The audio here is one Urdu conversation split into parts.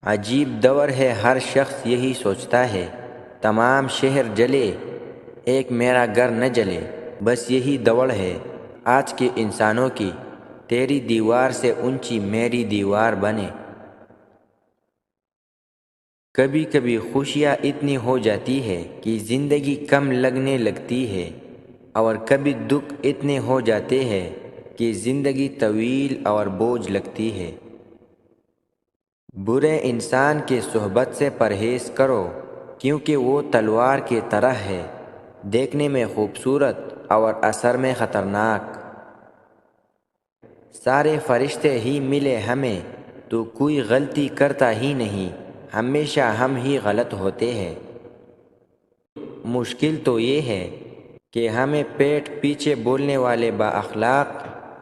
عجیب دور ہے، ہر شخص یہی سوچتا ہے، تمام شہر جلے ایک میرا گھر نہ جلے۔ بس یہی دوڑ ہے آج کے انسانوں کی، تیری دیوار سے اونچی میری دیوار بنے۔ کبھی کبھی خوشیاں اتنی ہو جاتی ہے کہ زندگی کم لگنے لگتی ہے، اور کبھی دکھ اتنے ہو جاتے ہیں کہ زندگی طویل اور بوجھ لگتی ہے۔ برے انسان کے صحبت سے پرہیز کرو، کیونکہ وہ تلوار کی طرح ہے، دیکھنے میں خوبصورت اور اثر میں خطرناک۔ سارے فرشتے ہی ملے ہمیں، تو کوئی غلطی کرتا ہی نہیں، ہمیشہ ہم ہی غلط ہوتے ہیں۔ مشکل تو یہ ہے کہ ہمیں پیٹھ پیچھے بولنے والے با اخلاق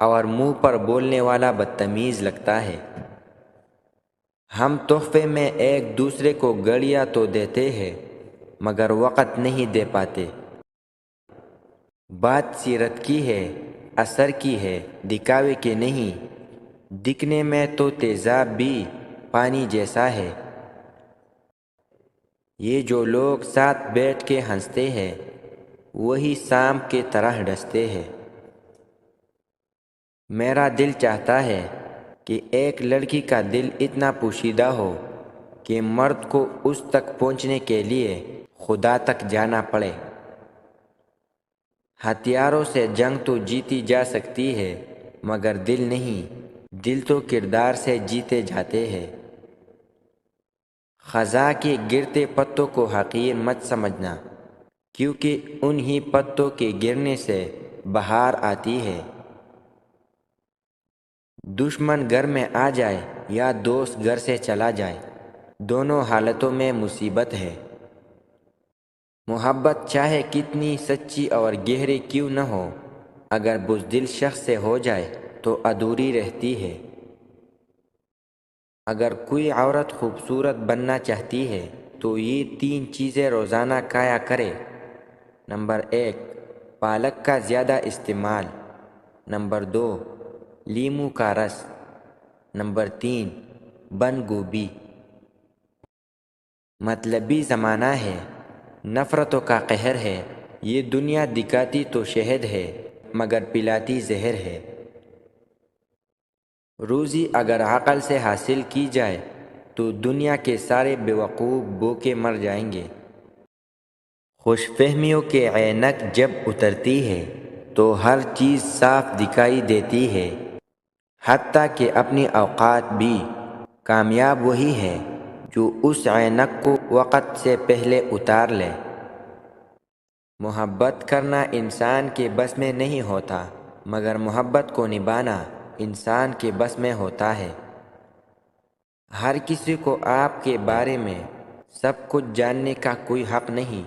اور منہ پر بولنے والا بدتمیز لگتا ہے۔ ہم تحفے میں ایک دوسرے کو گھڑیاں تو دیتے ہیں، مگر وقت نہیں دے پاتے۔ بات سیرت کی ہے، اثر کی ہے، دکھاوے کی نہیں۔ دکھنے میں تو تیزاب بھی پانی جیسا ہے۔ یہ جو لوگ ساتھ بیٹھ کے ہنستے ہیں، وہی سانپ کی طرح ڈستے ہیں۔ میرا دل چاہتا ہے کہ ایک لڑکی کا دل اتنا پوشیدہ ہو کہ مرد کو اس تک پہنچنے کے لیے خدا تک جانا پڑے۔ ہتھیاروں سے جنگ تو جیتی جا سکتی ہے، مگر دل نہیں، دل تو کردار سے جیتے جاتے ہیں۔ خزاں کے گرتے پتوں کو حقیر مت سمجھنا، کیونکہ انہی پتوں کے گرنے سے بہار آتی ہے۔ دشمن گھر میں آ جائے یا دوست گھر سے چلا جائے، دونوں حالتوں میں مصیبت ہے۔ محبت چاہے کتنی سچی اور گہری کیوں نہ ہو، اگر بزدل شخص سے ہو جائے تو ادھوری رہتی ہے۔ اگر کوئی عورت خوبصورت بننا چاہتی ہے تو یہ 3 چیزیں روزانہ کھایا کرے۔ نمبر 1، پالک کا زیادہ استعمال۔ نمبر 2، لیموں کا رس۔ نمبر 3، بند گوبھی۔ مطلبی زمانہ ہے، نفرتوں کا قہر ہے، یہ دنیا دکھاتی تو شہد ہے، مگر پلاتی زہر ہے۔ روزی اگر عقل سے حاصل کی جائے تو دنیا کے سارے بیوقوف بھوکے مر جائیں گے۔ خوش فہمیوں کے عینک جب اترتی ہے تو ہر چیز صاف دکھائی دیتی ہے، حتیٰ کہ اپنی اوقات بھی۔ کامیاب وہی ہے جو اس عینک کو وقت سے پہلے اتار لے۔ محبت کرنا انسان کے بس میں نہیں ہوتا، مگر محبت کو نبھانا انسان کے بس میں ہوتا ہے۔ ہر کسی کو آپ کے بارے میں سب کچھ جاننے کا کوئی حق نہیں۔